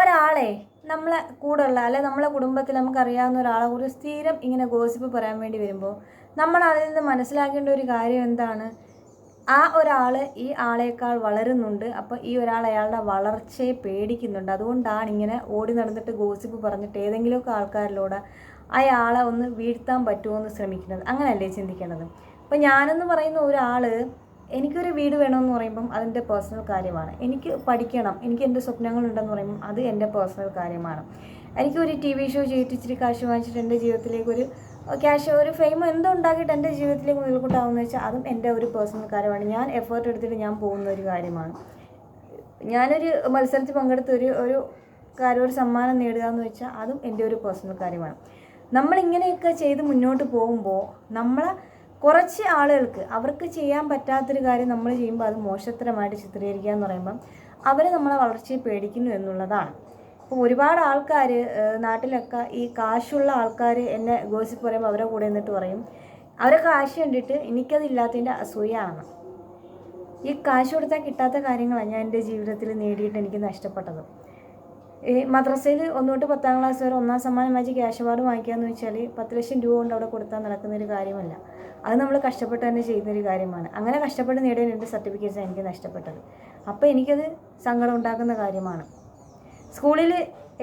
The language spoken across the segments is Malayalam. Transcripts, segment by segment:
ഒരാളെ നമ്മളെ കൂടെയുള്ള അല്ലെ നമ്മളെ കുടുംബത്തിൽ നമുക്കറിയാവുന്ന ഒരാളെ ഒരു സ്ഥിരം ഇങ്ങനെ ഗോസിപ്പ് പറയാൻ വേണ്ടി വരുമ്പോൾ നമ്മൾ അതിൽ നിന്ന് മനസ്സിലാക്കേണ്ട ഒരു കാര്യം എന്താണ്? ആ ഒരാൾ ഈ ആളേക്കാൾ വളരുന്നുണ്ട്. അപ്പോൾ ഈ ഒരാൾ അയാളുടെ വളർച്ചയെ പേടിക്കുന്നുണ്ട്. അതുകൊണ്ടാണ് ഇങ്ങനെ ഓടി നടന്നിട്ട് ഗോസിപ്പ് പറഞ്ഞിട്ട് ഏതെങ്കിലുമൊക്കെ ആൾക്കാരിലൂടെ അയാളെ ഒന്ന് വീഴ്ത്താൻ പറ്റുമോ എന്ന് ശ്രമിക്കുന്നത്. അങ്ങനെയല്ലേ ചിന്തിക്കേണ്ടത്? അപ്പോൾ ഞാനെന്ന് പറയുന്ന ഒരാൾ, എനിക്കൊരു വീട് വേണമെന്ന് പറയുമ്പം അതെൻ്റെ പേഴ്സണൽ കാര്യമാണ്. എനിക്ക് പഠിക്കണം, എനിക്ക് എൻ്റെ സ്വപ്നങ്ങളുണ്ടെന്ന് പറയുമ്പം അത് എൻ്റെ പേഴ്സണൽ കാര്യമാണ്. എനിക്കൊരു TV ഷോ ചെയ്തിട്ട് ഇച്ചിരി കാശ് വാങ്ങിച്ചിട്ട് എൻ്റെ ജീവിതത്തിലേക്ക് ഒരു ക്യാഷ്, ഒരു ഫെയിം എന്തോ ഉണ്ടാക്കിയിട്ട് എൻ്റെ ജീവിതത്തിലേക്ക് മുതൽക്കൂട്ടാവുമെന്ന് വെച്ചാൽ അതും എൻ്റെ ഒരു പേഴ്സണൽ കാര്യമാണ്. ഞാൻ എഫേർട്ട് എടുത്തിട്ട് ഞാൻ പോകുന്ന ഒരു കാര്യമാണ്. ഞാനൊരു മത്സരത്തിൽ പങ്കെടുത്ത് ഒരു കാര്യം ഒരു സമ്മാനം നേടുക എന്ന് വെച്ചാൽ അതും എൻ്റെ ഒരു പേഴ്സണൽ കാര്യമാണ്. നമ്മളിങ്ങനെയൊക്കെ ചെയ്ത് മുന്നോട്ട് പോകുമ്പോൾ കുറച്ച് ആളുകൾക്ക് അവർക്ക് ചെയ്യാൻ പറ്റാത്തൊരു കാര്യം നമ്മൾ ചെയ്യുമ്പോൾ അത് മോശത്തരമായിട്ട് ചിത്രീകരിക്കുക എന്ന് പറയുമ്പം അവർ നമ്മളെ വളർച്ചയെ പേടിക്കുന്നു എന്നുള്ളതാണ്. അപ്പോൾ ഒരുപാട് ആൾക്കാർ നാട്ടിലൊക്കെ ഈ കാശുള്ള ആൾക്കാർ എന്നെ ഗോസിപ്പ് പറയുമ്പോൾ അവരെ കൂടെ നിന്നിട്ട് പറയും അവരെ കാശ് കണ്ടിട്ട് എനിക്കതില്ലാത്തതിൻ്റെ അസൂയാണ്. ഈ കാശ് കൊടുത്താൽ കിട്ടാത്ത കാര്യങ്ങളാണ് ഞാൻ എൻ്റെ ജീവിതത്തിൽ നേടിയിട്ട് എനിക്ക് നഷ്ടപ്പെട്ടത്. ഈ മദ്രസയിൽ 1 തൊട്ട് 10ാം ക്ലാസ് വരെ 1ാം സമ്മാനം വാങ്ങിച്ച് ക്യാഷ് അവാർഡ് വാങ്ങിക്കാമെന്ന് വെച്ചാൽ 10 ലക്ഷം രൂപ കൊണ്ട് അവിടെ കൊടുത്താൽ നടക്കുന്നൊരു കാര്യമല്ല. അത് നമ്മൾ കഷ്ടപ്പെട്ട് തന്നെ ചെയ്യുന്നൊരു കാര്യമാണ്. അങ്ങനെ കഷ്ടപ്പെട്ട് നേടിയ എൻ്റെ സർട്ടിഫിക്കറ്റ്സാണ് എനിക്ക് നഷ്ടപ്പെട്ടത്. അപ്പോൾ എനിക്കത് സങ്കടം ഉണ്ടാക്കുന്ന കാര്യമാണ്. സ്കൂളിൽ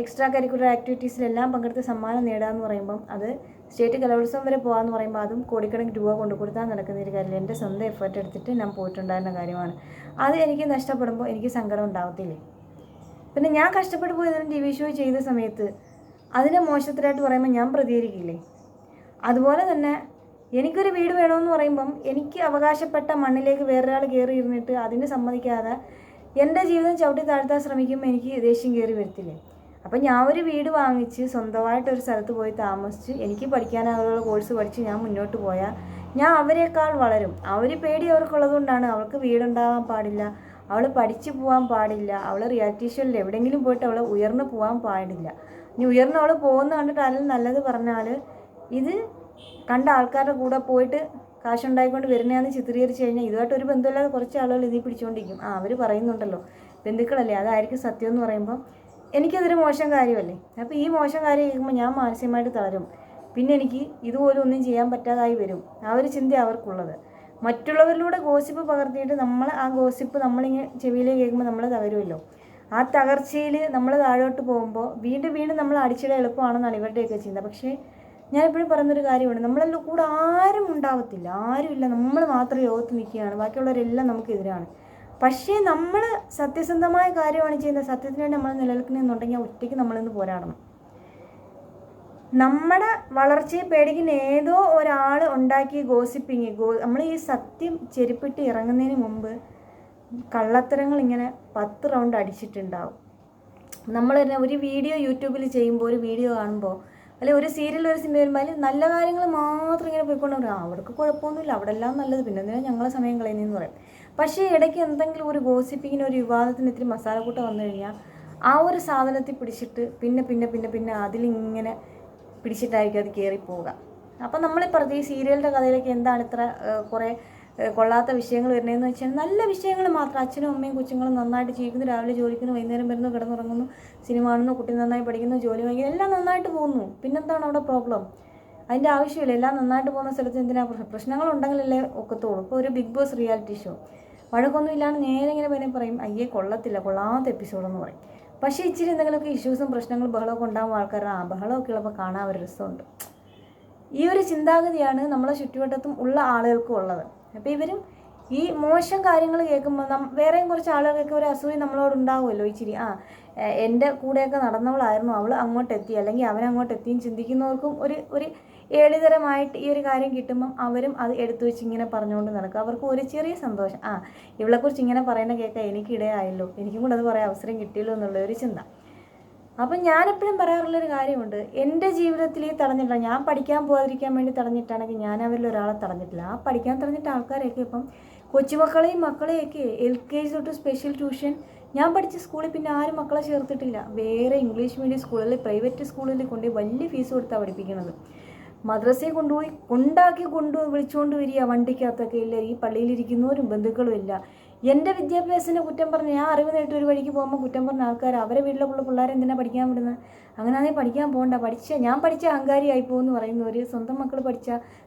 എക്സ്ട്രാ കരിക്കുലർ ആക്ടിവിറ്റീസിലെല്ലാം പങ്കെടുത്ത് സമ്മാനം നേടാമെന്ന് പറയുമ്പം അത് സ്റ്റേറ്റ് കലോത്സവം വരെ പോകാമെന്ന് പറയുമ്പോൾ അതും കോടിക്കണക്കിന് രൂപ കൊണ്ട് കൊടുത്താൽ നടക്കുന്നൊരു കാര്യമില്ല. എൻ്റെ സ്വന്തം എഫേർട്ട് എടുത്തിട്ട് ഞാൻ പോയിട്ടുണ്ടായിരുന്ന കാര്യമാണ്. അത് എനിക്ക് നഷ്ടപ്പെടുമ്പോൾ എനിക്ക് സങ്കടം ഉണ്ടാകത്തില്ലേ? പിന്നെ ഞാൻ കഷ്ടപ്പെട്ട് പോയി TV ഷോ ചെയ്ത സമയത്ത് അതിനെ മോശത്തിലായിട്ട് പറയുമ്പോൾ ഞാൻ പ്രതികരിക്കില്ലേ? അതുപോലെ തന്നെ എനിക്കൊരു വീട് വേണമെന്ന് പറയുമ്പം എനിക്ക് അവകാശപ്പെട്ട മണ്ണിലേക്ക് വേറൊരാൾ കയറി ഇരുന്നിട്ട് അതിന് സമ്മതിക്കാതെ എൻ്റെ ജീവിതം ചവിട്ടി താഴ്ത്താൻ ശ്രമിക്കുമ്പോൾ എനിക്ക് ദേഷ്യം കയറി വരത്തില്ലേ? അപ്പം ഞാൻ ഒരു വീട് വാങ്ങിച്ച് സ്വന്തമായിട്ടൊരു സ്ഥലത്ത് പോയി താമസിച്ച് എനിക്ക് പഠിക്കാനുള്ള കോഴ്സ് പഠിച്ച് ഞാൻ മുന്നോട്ട് പോയാൽ ഞാൻ അവരെക്കാൾ വളരും. അവർ പേടി അവർക്കുള്ളത് കൊണ്ടാണ്. അവൾക്ക് വീടുണ്ടാകാൻ പാടില്ല, അവൾ പഠിച്ചു പോകാൻ പാടില്ല, അവൾ റിയാലിറ്റി ഷോയിൽ എവിടെയെങ്കിലും പോയിട്ട് അവൾ ഉയർന്നു പോകാൻ പാടില്ല. ഇനി ഉയർന്ന് അവൾ പോകുന്ന കണ്ടിട്ട് ആരെങ്കിലും നല്ലത് പറഞ്ഞാൽ ഇത് കണ്ട ആൾക്കാരുടെ കൂടെ പോയിട്ട് കാശുണ്ടായിക്കൊണ്ട് വരുന്നതെന്ന് ചിത്രീകരിച്ച് കഴിഞ്ഞാൽ ഇതുമായിട്ട് ഒരു ബന്ധമില്ലാതെ കുറച്ച് ആളുകൾ ഇതിൽ പിടിച്ചുകൊണ്ടിരിക്കും. അവർ പറയുന്നുണ്ടല്ലോ, ബന്ധുക്കളല്ലേ, അതായിരിക്കും സത്യം എന്ന് പറയുമ്പോൾ എനിക്കതൊരു മോശം കാര്യമല്ലേ? അപ്പോൾ ഈ മോശം കാര്യം കേൾക്കുമ്പോൾ ഞാൻ മാനസികമായിട്ട് തളരും. പിന്നെ എനിക്ക് ഇതുപോലും ഒന്നും ചെയ്യാൻ പറ്റാതായി വരും. ആ ഒരു ചിന്ത അവർക്കുള്ളത്. മറ്റുള്ളവരിലൂടെ ഗോസിപ്പ് പകർത്തിയിട്ട് ആ ഗോസിപ്പ് നമ്മളിങ്ങനെ ചെവിയിലേക്ക് കേൾക്കുമ്പോൾ നമ്മൾ തകരുമല്ലോ. ആ തകർച്ചയിൽ നമ്മൾ താഴോട്ട് പോകുമ്പോൾ വീണ്ടും നമ്മൾ അടിച്ചിട എളുപ്പമാണെന്നാണ് ഇവരുടെയൊക്കെ ചിന്ത. പക്ഷേ ഞാൻ എപ്പോഴും പറയുന്നൊരു കാര്യമുണ്ട്, നമ്മളെല്ലാം കൂടെ ആരും ഉണ്ടാവത്തില്ല, ആരുമില്ല, നമ്മൾ മാത്രം ലോകത്ത് നിൽക്കുകയാണ്, ബാക്കിയുള്ളവരെല്ലാം നമുക്കെതിരാണ്. പക്ഷേ നമ്മൾ സത്യസന്ധമായ കാര്യമാണ് ചെയ്യുന്നത്, സത്യത്തിന് വേണ്ടി നമ്മൾ നിലനിൽക്കണമെന്നുണ്ടെങ്കിൽ ഒറ്റയ്ക്ക് നമ്മളിന്ന് പോരാടണം. നമ്മുടെ വളർച്ചയെ പേടിക്കുന്ന ഏതോ ഒരാൾ ഉണ്ടാക്കിയ ഗോസിപ്പിങ് നമ്മൾ ഈ സത്യം ചെരുപ്പിട്ട് ഇറങ്ങുന്നതിന് മുമ്പ് കള്ളത്തരങ്ങൾ ഇങ്ങനെ 10 റൗണ്ട് അടിച്ചിട്ടുണ്ടാവും. നമ്മൾ തന്നെ ഒരു വീഡിയോ യൂട്യൂബിൽ ചെയ്യുമ്പോൾ, ഒരു വീഡിയോ കാണുമ്പോൾ, അല്ലെങ്കിൽ ഒരു സീരിയൽ, ഒരു സിനിമ വരുമ്പോൾ അതിൽ നല്ല കാര്യങ്ങൾ മാത്രം ഇങ്ങനെ പോയിക്കൊണ്ട് പറയും, അവർക്ക് കുഴപ്പമൊന്നുമില്ല, അവിടെ എല്ലാം നല്ലത്, പിന്നെ എന്തിനാണ് ഞങ്ങളെ സമയം കളയുന്നതെന്ന് പറയും. പക്ഷേ ഇടയ്ക്ക് എന്തെങ്കിലും ഒരു ഗോസിപ്പിങ്ങിന്, ഒരു വിവാദത്തിന് ഇത്തിരി മസാലക്കൂട്ട വന്നു കഴിഞ്ഞാൽ ആ ഒരു സാധനത്തിൽ പിടിച്ചിട്ട് പിന്നെ അതിലിങ്ങനെ പിടിച്ചിട്ടായിരിക്കും അത് കയറിപ്പോവുക. അപ്പം നമ്മൾ പറഞ്ഞ ഈ സീരിയലിൻ്റെ കഥയിലേക്ക് എന്താണ് ഇത്ര കുറേ കൊള്ളാത്ത വിഷയങ്ങൾ വരുന്നതെന്ന് വെച്ചാൽ നല്ല വിഷയങ്ങൾ മാത്രം. അച്ഛനും അമ്മയും കൊച്ചുങ്ങളും നന്നായിട്ട് ജീവിക്കുന്നു, രാവിലെ ജോലിക്കുന്നു, വൈകുന്നേരം വരുന്നു, കിടന്നുറങ്ങുന്നു, സിനിമ കാണുന്നു, കുട്ടി നന്നായി പഠിക്കുന്നു, ജോലി വാങ്ങിക്കുന്നു, എല്ലാം നന്നായിട്ട് പോകുന്നു. പിന്നെന്താണ് അവിടെ പ്രോബ്ലം? അതിൻ്റെ ആവശ്യമില്ല. എല്ലാം നന്നായിട്ട് പോകുന്ന സ്ഥലത്ത് എന്തിനാണ് പ്രശ്നങ്ങളുണ്ടെങ്കിലല്ലേ ഒക്കത്തുള്ളൂ. ഇപ്പോൾ ഒരു ബിഗ് ബോസ് റിയാലിറ്റി ഷോ വഴക്കൊന്നും ഇല്ലാണ്ട് നേരെ ഇങ്ങനെ പറയും, അയ്യേ കൊള്ളത്തില്ല, കൊള്ളാത്ത എപ്പിസോഡെന്ന് പറയും. പക്ഷേ ഇച്ചിരി എന്തെങ്കിലുമൊക്കെ ഇഷ്യൂസും പ്രശ്നങ്ങളും ബഹളമൊക്കെ ഉണ്ടാകുമ്പോൾ ആൾക്കാരുടെ ബഹളമൊക്കെ ഉള്ളപ്പോൾ കാണാൻ ഒരു രസമുണ്ട്. ഈ ഒരു ചിന്താഗതിയാണ് നമ്മളെ ചുറ്റുവട്ടത്തും ഉള്ള ആളുകൾക്കും ഉള്ളത്. അപ്പോൾ ഇവരും ഈ മോശം കാര്യങ്ങൾ കേൾക്കുമ്പോൾ വേറെയും കുറച്ച് ആളുകൾക്ക് ഒരു അസൂയ നമ്മളോട് ഉണ്ടാവുമല്ലോ ഇച്ചിരി. എൻ്റെ കൂടെയൊക്കെ നടന്നവളായിരുന്നു, അവൾ അങ്ങോട്ട് എത്തി, അല്ലെങ്കിൽ അവനങ്ങോട്ട് എത്തിയും ചിന്തിക്കുന്നവർക്കും ഒരു ഏളിതരമായിട്ട് ഈ ഒരു കാര്യം കിട്ടുമ്പം അവരും അത് എടുത്തു വെച്ച് ഇങ്ങനെ പറഞ്ഞുകൊണ്ട് നടക്കുക. അവർക്ക് ഒരു ചെറിയ സന്തോഷം, ഇവളെക്കുറിച്ച് ഇങ്ങനെ പറയുന്ന കേൾക്കാൻ എനിക്കിടയായല്ലോ, എനിക്കും കൂടെ അത് പറയാൻ അവസരം കിട്ടിയല്ലോ എന്നുള്ളൊരു ചിന്ത. അപ്പം ഞാനെപ്പോഴും പറയാറുള്ളൊരു കാര്യമുണ്ട്, എൻ്റെ ജീവിതത്തിൽ ഈ തടഞ്ഞിട്ടില്ല, ഞാൻ പഠിക്കാൻ പോകാതിരിക്കാൻ വേണ്ടി തടഞ്ഞിട്ടാണെങ്കിൽ ഞാൻ അവരിൽ ഒരാളെ തടഞ്ഞിട്ടില്ല. ആ പഠിക്കാൻ തടഞ്ഞിട്ട ആൾക്കാരെയൊക്കെ ഇപ്പം മക്കളെയൊക്കെ LKG തൊട്ട് സ്പെഷ്യൽ ട്യൂഷൻ, ഞാൻ പഠിച്ച സ്കൂളിൽ പിന്നെ ആരും മക്കളെ ചേർത്തിട്ടില്ല. വേറെ ഇംഗ്ലീഷ് മീഡിയം സ്കൂളിൽ, പ്രൈവറ്റ് സ്കൂളിൽ കൊണ്ടുപോയി വലിയ ഫീസ് കൊടുത്താണ് പഠിപ്പിക്കുന്നത്. മദ്രസയിൽ കൊണ്ടുപോയി വിളിച്ചുകൊണ്ട് വരിക വണ്ടിക്കകത്തൊക്കെ ഇല്ല. ഈ പള്ളിയിലിരിക്കുന്നവരും ബന്ധുക്കളും ഇല്ല. എൻ്റെ വിദ്യാഭ്യാസത്തിൻ്റെ കുറ്റം പറഞ്ഞ് ഞാൻ അറിവ് നേരിട്ട് ഒരു വഴിക്ക് പോകുമ്പോൾ കുറ്റം പറഞ്ഞ ആൾക്കാർ അവരെ വീട്ടിലുള്ള പിള്ളേരെ എന്തിനാണ് പഠിക്കാൻ വിടുന്നത്? അങ്ങനെയാണെങ്കിൽ പഠിക്കാൻ പോകണ്ട. ഞാൻ പഠിച്ച അഹങ്കാരിയായി പോകുമെന്ന് പറയുന്നവർ സ്വന്തം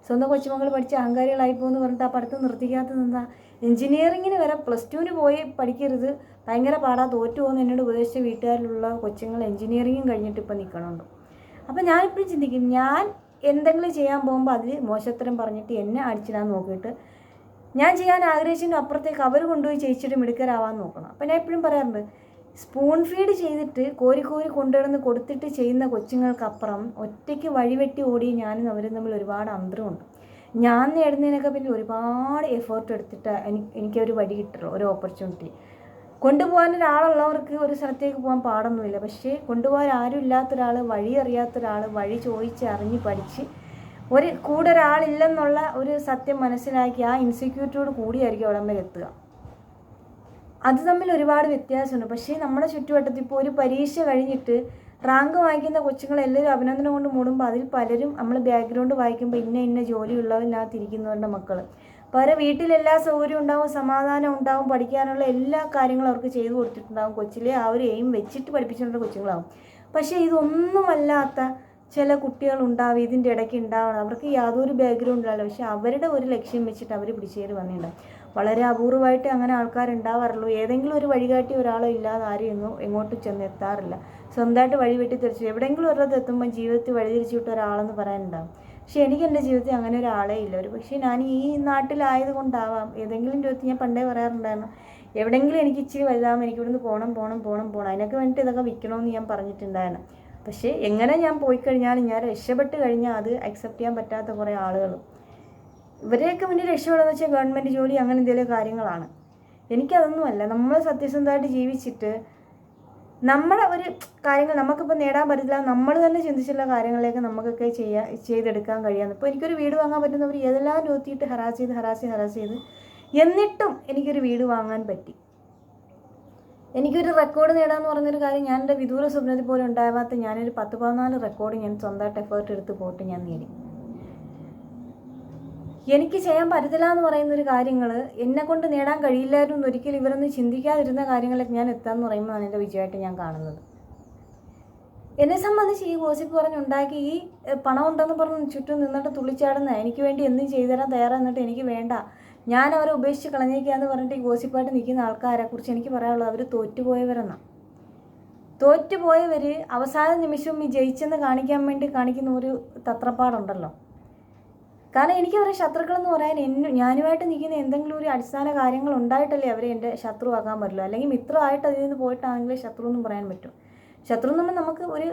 സ്വന്തം കൊച്ചുമക്കൾ പഠിച്ച അഹങ്കാരികളായി പോകുമെന്ന് പറഞ്ഞിട്ട് ആ പഠിത്തം നിർത്തിക്കാത്തത് എന്താ? എഞ്ചിനീയറിങ്ങിന് വരെ +2 പോയി പഠിക്കരുത്, ഭയങ്കര പാടാ, തോറ്റു പോകുന്ന എന്നോട് ഉപദേശിച്ച വീട്ടുകാരിലുള്ള കൊച്ചുങ്ങൾ എഞ്ചിനീയറിങ്ങും കഴിഞ്ഞിട്ട് ഇപ്പം നിൽക്കണുണ്ട്. അപ്പം ഞാനിപ്പോഴും ചിന്തിക്കും, ഞാൻ എന്തെങ്കിലും ചെയ്യാൻ പോകുമ്പോൾ അതിൽ മോശത്തരം പറഞ്ഞിട്ട് എന്നെ അടിച്ചിടാൻ നോക്കിയിട്ട് ഞാൻ ചെയ്യാൻ ആഗ്രഹിച്ചതിൻ്റെ അപ്പുറത്തേക്ക് അവർ കൊണ്ടുപോയി ചെയ്യിച്ചിട്ട് മിടുക്കരാവാൻ നോക്കണം. അപ്പം ഞാൻ എപ്പോഴും പറയാറുണ്ട്, സ്പൂൺ ഫീഡ് ചെയ്തിട്ട് കോരി കൊണ്ടുവന്ന് കൊടുത്തിട്ട് ചെയ്യുന്ന കൊച്ചുങ്ങൾക്കപ്പുറം ഒറ്റയ്ക്ക് വഴിവെട്ടി ഓടി ഞാനും അവരും തമ്മിൽ ഒരുപാട് അന്തരമുണ്ട്. ഞാൻ നേടുന്നതിനൊക്കെ പിന്നെ ഒരുപാട് എഫേർട്ട് എടുത്തിട്ട് എനിക്കൊരു വഴി കിട്ടുള്ളൂ, ഒരു ഓപ്പർച്യൂണിറ്റി. കൊണ്ടുപോകാൻ ഒരാളുള്ളവർക്ക് ഒരു സ്ഥലത്തേക്ക് പോകാൻ പാടൊന്നുമില്ല. പക്ഷേ കൊണ്ടുപോകാൻ ആരും ഇല്ലാത്തൊരാൾ, വഴി അറിയാത്തൊരാൾ, വഴി ചോദിച്ച് അറിഞ്ഞ് പഠിച്ച് കൂടെ ഒരാളില്ലെന്നുള്ള ഒരു സത്യം മനസ്സിലാക്കി ആ ഇൻസെക്യൂരിറ്റിയോട് കൂടിയായിരിക്കും അവിടം വരെ എത്തുക. അത് തമ്മിൽ ഒരുപാട് വ്യത്യാസമുണ്ട്. പക്ഷേ നമ്മുടെ ചുറ്റുവട്ടത്തിൽ ഇപ്പോൾ ഒരു പരീക്ഷ കഴിഞ്ഞിട്ട് റാങ്ക് വാങ്ങിക്കുന്ന കൊച്ചുങ്ങളെല്ലാവരും അഭിനന്ദനം കൊണ്ട് മൂടുമ്പോൾ അതിൽ പലരും നമ്മൾ ബാക്ക്ഗ്രൗണ്ട് വായിക്കുമ്പോൾ ഇന്ന ജോലിയുള്ളവരിനകത്തിരിക്കുന്നവരുടെ മക്കൾ. വേറെ വീട്ടിലെല്ലാ സൗകര്യവും ഉണ്ടാവും, സമാധാനം ഉണ്ടാവും, പഠിക്കാനുള്ള എല്ലാ കാര്യങ്ങളും അവർക്ക് ചെയ്തു കൊടുത്തിട്ടുണ്ടാവും. കൊച്ചിലെ ആ ഒരു എയിം വെച്ചിട്ട് പഠിപ്പിച്ചിട്ടുള്ള കൊച്ചുങ്ങളാവും. പക്ഷേ ഇതൊന്നുമല്ലാത്ത ചില കുട്ടികളുണ്ടാവും, ഇതിൻ്റെ ഇടയ്ക്ക് ഉണ്ടാവണം. അവർക്ക് യാതൊരു ബാക്ക്ഗ്രൗണ്ടിലല്ല, പക്ഷെ അവരുടെ ഒരു ലക്ഷ്യം വെച്ചിട്ട് അവർ പിടിച്ചേറി വന്നിട്ടുണ്ടാവും. വളരെ അപൂർവമായിട്ട് അങ്ങനെ ആൾക്കാരുണ്ടാവാറുള്ളൂ. ഏതെങ്കിലും ഒരു വഴികാട്ടി ഒരാളോ ഇല്ലാതെ ആരും എങ്ങോട്ടും ചെന്നെത്താറില്ല. സ്വന്തമായിട്ട് വഴി വെട്ടി തിരിച്ചു എവിടെയെങ്കിലും ഒരിടത്ത് എത്തുമ്പോൾ ജീവിതത്തിൽ വഴിതിരിച്ചു വിട്ട ഒരാളെന്ന് പറയാനുണ്ടാവും. പക്ഷെ എനിക്ക് എൻ്റെ ജീവിതത്തിൽ അങ്ങനെ ഒരാളേ ഇല്ല. ഒരു പക്ഷേ ഞാൻ ഈ നാട്ടിലായത് കൊണ്ടാവാം, ഏതെങ്കിലും ജീവിതത്തിൽ ഞാൻ പണ്ടേ പറയാറുണ്ടായിരുന്നു, എവിടെയെങ്കിലും എനിക്ക് ഇച്ചിരി വലുതാകുമ്പോൾ എനിക്ക് ഇവിടുന്ന് പോകണം. അതിനൊക്കെ വേണ്ടിയിട്ട് ഇതൊക്കെ വിൽക്കണമെന്ന് ഞാൻ പറഞ്ഞിട്ടുണ്ടായിരുന്നു. പക്ഷേ എങ്ങനെ ഞാൻ പോയി കഴിഞ്ഞാലും, ഞാൻ രക്ഷപ്പെട്ട് കഴിഞ്ഞാൽ അത് അക്സെപ്റ്റ് ചെയ്യാൻ പറ്റാത്ത കുറേ ആളുകളും. ഇവരെയൊക്കെ മുന്നിൽ രക്ഷപ്പെടുന്നത് വെച്ചാൽ ഗവൺമെൻറ് ജോലി അങ്ങനെ എന്തെങ്കിലും കാര്യങ്ങളാണ്. എനിക്കതൊന്നുമല്ല. നമ്മൾ സത്യസന്ധമായിട്ട് ജീവിച്ചിട്ട് നമ്മുടെ ഒരു കാര്യങ്ങൾ നമുക്കിപ്പോൾ നേടാൻ പറ്റില്ല, നമ്മൾ തന്നെ ചിന്തിച്ചുള്ള കാര്യങ്ങളിലേക്ക് നമുക്കൊക്കെ ചെയ്തെടുക്കാൻ കഴിയാമെന്ന്. ഇപ്പോൾ എനിക്കൊരു വീട് വാങ്ങാൻ പറ്റുന്നവർ ഏതെല്ലാം നോക്കിയിട്ട് ഹറാസ് ചെയ്ത് എന്നിട്ടും എനിക്കൊരു വീട് വാങ്ങാൻ പറ്റി. എനിക്കൊരു റെക്കോർഡ് നേടാമെന്ന് പറഞ്ഞൊരു കാര്യം ഞാൻ എൻ്റെ വിദൂര സ്വപ്നത്തിൽ പോലും ഉണ്ടാവാത്ത ഞാനൊരു 10-14 റെക്കോർഡ് ഞാൻ സ്വന്തമായിട്ട് എഫേർട്ട് എടുത്ത് പോയിട്ട് ഞാൻ നേടി. എനിക്ക് ചെയ്യാൻ പറ്റത്തില്ല എന്ന് പറയുന്നൊരു കാര്യങ്ങൾ എന്നെക്കൊണ്ട് നേടാൻ കഴിയില്ലായിരുന്നു എന്നൊരിക്കലും ഇവരൊന്നും ചിന്തിക്കാതിരുന്ന കാര്യങ്ങളൊക്കെ ഞാൻ എത്താമെന്ന് പറയുമ്പോഴാണ് എൻ്റെ വിജയമായിട്ട് ഞാൻ കാണുന്നത്. എന്നെ സംബന്ധിച്ച് ഈ ഗോസിപ്പ് പറഞ്ഞുണ്ടാക്കി ഈ പണം ഉണ്ടെന്ന് പറഞ്ഞ് ചുറ്റും നിന്നിട്ട് തുള്ളിച്ചാടുന്ന, എനിക്ക് വേണ്ടി എന്തും ചെയ്തുതരാൻ തയ്യാറെന്നിട്ട് എനിക്ക് വേണ്ട, ഞാൻ അവരെ ഉപേക്ഷിച്ച് കളഞ്ഞേക്കാന്ന് പറഞ്ഞിട്ട് ഈ ഗോസിപ്പായിട്ട് നിൽക്കുന്ന ആൾക്കാരെക്കുറിച്ച് എനിക്ക് പറയാനുള്ളത്, അവർ തോറ്റുപോയവരെന്നാണ്. തോറ്റുപോയവർ അവസാന നിമിഷം ഈ ജയിച്ചെന്ന് കാണിക്കാൻ വേണ്ടി കാണിക്കുന്ന ഒരു തത്രപ്പാടുണ്ടല്ലോ. കാരണം എനിക്ക് അവരുടെ ശത്രുക്കളെന്ന് പറയാൻ ഞാനുമായിട്ട് നിൽക്കുന്ന എന്തെങ്കിലും ഒരു അടിസ്ഥാന കാര്യങ്ങൾ ഉണ്ടായിട്ടല്ലേ അവരെ എൻ്റെ ശത്രുവാക്കാൻ പറ്റുള്ളൂ. അല്ലെങ്കിൽ മിത്രമായിട്ട് അതിൽ നിന്ന് പോയിട്ടാണെങ്കിലേ ശത്രു എന്നും പറയാൻ പറ്റും. ശത്രു എന്ന് പറഞ്ഞാൽ നമുക്ക് ഒരു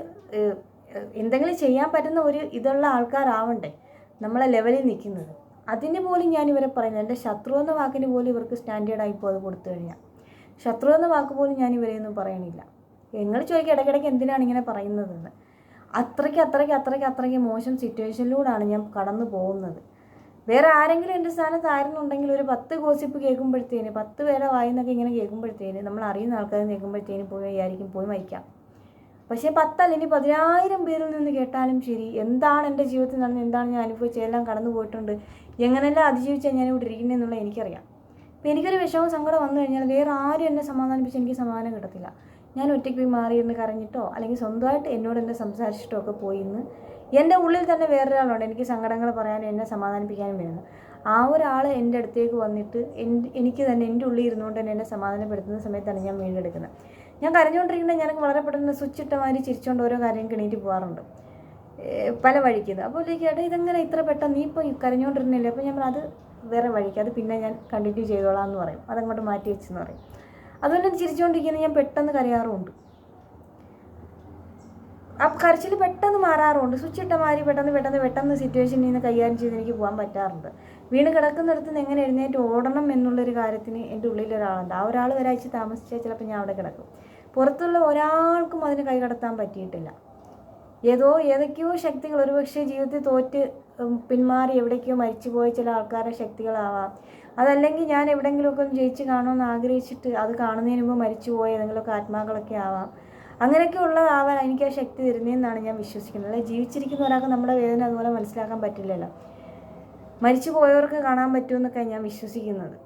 എന്തെങ്കിലും ചെയ്യാൻ പറ്റുന്ന ഒരു ഇതുള്ള ആൾക്കാരാവണ്ടേ നമ്മളെ ലെവലിൽ നിൽക്കുന്നത്. അതിന് പോലും ഞാൻ ഇവരെ പറയുന്നത്, എൻ്റെ ശത്രു എന്ന വാക്കിന് പോലും ഇവർക്ക് സ്റ്റാൻഡേർഡായിപ്പോൾ അത് കൊടുത്തു കഴിഞ്ഞാൽ. ശത്രു എന്ന വാക്ക് പോലും ഞാൻ ഇവരെയൊന്നും പറയണില്ല. നിങ്ങൾ ചോദിക്കുക ഇടയ്ക്കിടയ്ക്ക് എന്തിനാണ് ഇങ്ങനെ പറയുന്നതെന്ന്. അത്രയ്ക്ക് മോശം സിറ്റുവേഷനിലൂടെയാണ് ഞാൻ കടന്നു പോകുന്നത്. വേറെ ആരെങ്കിലും എൻ്റെ സ്ഥാനത്തായിരുന്നുണ്ടെങ്കിൽ ഒരു 10 ഗോസിപ്പ് കേൾക്കുമ്പോഴത്തേന്, 10 പേരെ വായിന്നൊക്കെ ഇങ്ങനെ കേൾക്കുമ്പോഴത്തേന്, നമ്മൾ അറിയുന്ന ആൾക്കാരെ കേൾക്കുമ്പോഴത്തേന് പോയി മരിക്കാം. പക്ഷേ 10 അല്ലെങ്കിൽ 10,000 പേരിൽ നിന്ന് കേട്ടാലും ശരി, എന്താണ് എൻ്റെ ജീവിതത്തിൽ നടന്നത്, എന്താണ് ഞാൻ അനുഭവിച്ചത്, എല്ലാം കടന്നു പോയിട്ടുണ്ട്, എങ്ങനെയെല്ലാം അതിജീവിച്ചാൽ ഞാൻ ഇവിടെ ഇരിക്കുന്നത് എന്നുള്ളത് എനിക്കറിയാം. അപ്പോൾ എനിക്കൊരു വിഷമം സങ്കടം വന്നു കഴിഞ്ഞാൽ വേറെ ആരും എന്നെ സമാധാനിപ്പിച്ച് എനിക്ക് സമാധാനം കിട്ടത്തില്ല. ഞാൻ ഒറ്റയ്ക്ക് പോയി മാറിയിരുന്ന് കരഞ്ഞിട്ടോ അല്ലെങ്കിൽ സ്വന്തമായിട്ട് എന്നോട് എന്നെ സംസാരിച്ചിട്ടോ ഒക്കെ പോയി ഇന്ന് എൻ്റെ ഉള്ളിൽ തന്നെ വേറൊരാളുണ്ട് എനിക്ക് സങ്കടങ്ങൾ പറയാനും എന്നെ സമാധാനിപ്പിക്കാനും വരുന്നത്. ആ ഒരാൾ എൻ്റെ അടുത്തേക്ക് വന്നിട്ട് എനിക്ക് തന്നെ എൻ്റെ ഉള്ളിൽ ഇരുന്നുകൊണ്ട് തന്നെ എന്നെ സമാധാനപ്പെടുത്തുന്ന സമയത്താണ് ഞാൻ വീണ്ടെടുക്കുന്നത്. ഞാൻ കരഞ്ഞുകൊണ്ടിരിക്കുന്നത് ഞാനൊക്കെ വളരെ പെട്ടെന്ന് സ്വിച്ച് ഇട്ട മാതിരി ചിരിച്ചുകൊണ്ട് ഓരോ കാര്യങ്ങൾക്ക് എണീറ്റ് പോകാറുണ്ട് പല വഴിക്കുന്നത്. അപ്പോൾ ചേട്ടാ ഇതെങ്ങനെ ഇത്ര പെട്ടെന്ന് നീ ഇപ്പോൾ കരഞ്ഞുകൊണ്ടിരുന്നില്ലേ? അപ്പോൾ ഞാൻ അത് വേറെ വഴിക്ക്, അത് പിന്നെ ഞാൻ കണ്ടിന്യൂ ചെയ്തോളാം എന്ന് പറയും, അതങ്ങോട്ട് മാറ്റി വെച്ചെന്ന് പറയും. അതുകൊണ്ട് ചിരിച്ചുകൊണ്ടിരിക്കുന്നത് ഞാൻ പെട്ടെന്ന് കരയാറുമുണ്ട്. ആ കരച്ചിൽ പെട്ടെന്ന് മാറാറുണ്ട്. സ്വിച്ച് ഇട്ട മാതിരി പെട്ടെന്ന് സിറ്റുവേഷനിൽ നിന്ന് കൈകാര്യം ചെയ്ത് എനിക്ക് പോകാൻ പറ്റാറുണ്ട്. വീണ് കിടക്കുന്നിടത്ത് നിന്ന് എങ്ങനെ എഴുന്നേറ്റ് ഓടണം എന്നുള്ളൊരു കാര്യത്തിന് എൻ്റെ ഉള്ളിലൊരാളുണ്ട്. ആ ഒരാൾ ഒരാഴ്ച താമസിച്ചാൽ ചിലപ്പോൾ ഞാൻ അവിടെ കിടക്കും. പുറത്തുള്ള ഒരാൾക്കും അതിന് കൈ കടത്താൻ പറ്റിയിട്ടില്ല. ഏതൊക്കെയോ ശക്തികൾ, ഒരുപക്ഷെ ജീവിതത്തിൽ തോറ്റ് പിന്മാറി എവിടേക്കോ മരിച്ചുപോയ ചില ആൾക്കാരുടെ ശക്തികളാവാം. അതല്ലെങ്കിൽ ഞാൻ എവിടെയെങ്കിലുമൊക്കെ ഒന്ന് ജയിച്ച് കാണുമെന്ന് ആഗ്രഹിച്ചിട്ട് അത് കാണുന്നതിന് മുമ്പ് മരിച്ചുപോയ ഏതെങ്കിലുമൊക്കെ ആത്മാക്കളൊക്കെ ആവാം. അങ്ങനെയൊക്കെ ഉള്ളതാവാൻ എനിക്ക് ആ ശക്തി തരുന്നതെന്നാണ് ഞാൻ വിശ്വസിക്കുന്നത്. അല്ലെ ജീവിച്ചിരിക്കുന്ന ഒരാൾക്ക് നമ്മുടെ വേദന അതുപോലെ മനസ്സിലാക്കാൻ പറ്റില്ലല്ലോ. മരിച്ചു പോയവർക്ക് കാണാൻ പറ്റുമെന്നൊക്കെ ഞാൻ വിശ്വസിക്കുന്നത്.